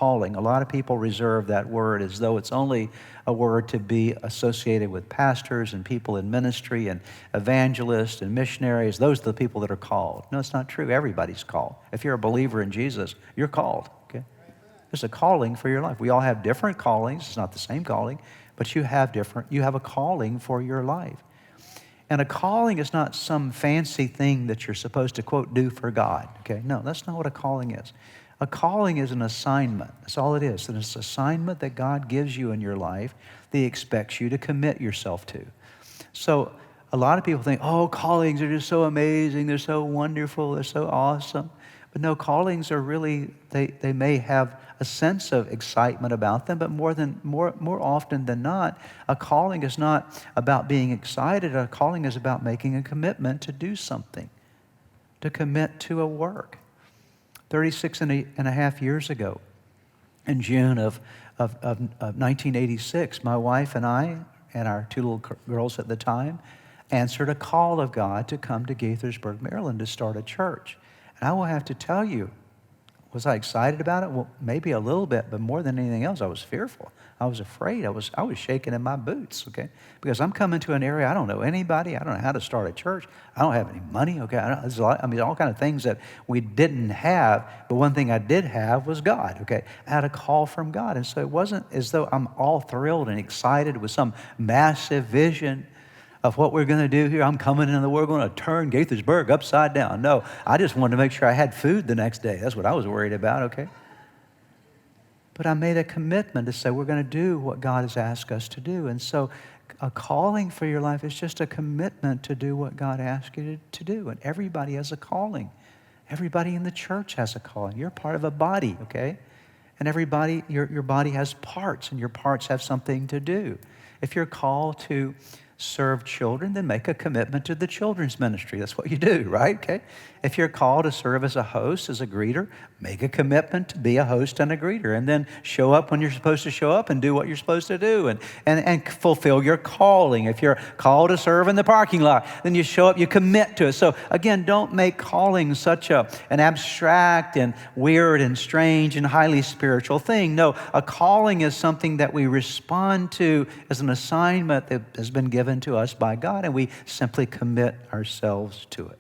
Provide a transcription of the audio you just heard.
calling. A lot of people reserve that word as though it's only a word to be associated with pastors and people in ministry and evangelists and missionaries. Those are the people that are called. No, it's not true. Everybody's called. If you're a believer in Jesus, you're called, okay? There's a calling for your life. We all have different callings. It's not the same calling, but you have a calling for your life. And a calling is not some fancy thing that you're supposed to, quote, do for God, okay? No, that's not what a calling is. A calling is an assignment. That's all it is. And it's an assignment that God gives you in your life that He expects you to commit yourself to. So a lot of people think, oh, callings are just so amazing. They're so wonderful. They're so awesome. But no, callings are really, they may have a sense of excitement about them, but more often than not, a calling is not about being excited. A calling is about making a commitment to do something, to commit to a work. 36 and a half years ago, in June of 1986, my wife and I and our two little girls at the time answered a call of God to come to Gaithersburg, Maryland to start a church. And I will have to tell you, was I excited about it? Well, maybe a little bit, but more than anything else, I was fearful. I was afraid. I was shaking in my boots, okay? Because I'm coming to an area, I don't know anybody. I don't know how to start a church. I don't have any money, okay? There's all kind of things that we didn't have, but one thing I did have was God, okay? I had a call from God, and so it wasn't as though I'm all thrilled and excited with some massive vision of what we're going to do here. I'm coming in and we're going to turn Gaithersburg upside down. No, I just wanted to make sure I had food the next day. That's what I was worried about, okay? But I made a commitment to say we're going to do what God has asked us to do. And so a calling for your life is just a commitment to do what God asked you to do. And everybody has a calling. Everybody in the church has a calling. You're part of a body, okay? And everybody, your body has parts, and your parts have something to do. If you're called to serve children, then make a commitment to the children's ministry. That's what you do, right? Okay. If you're called to serve as a host, as a greeter, make a commitment to be a host and a greeter, and then show up when you're supposed to show up and do what you're supposed to do and fulfill your calling. If you're called to serve in the parking lot, then you show up, you commit to it. So again, don't make calling such an abstract and weird and strange and highly spiritual thing. No, a calling is something that we respond to as an assignment that has been given to us by God, and we simply commit ourselves to it.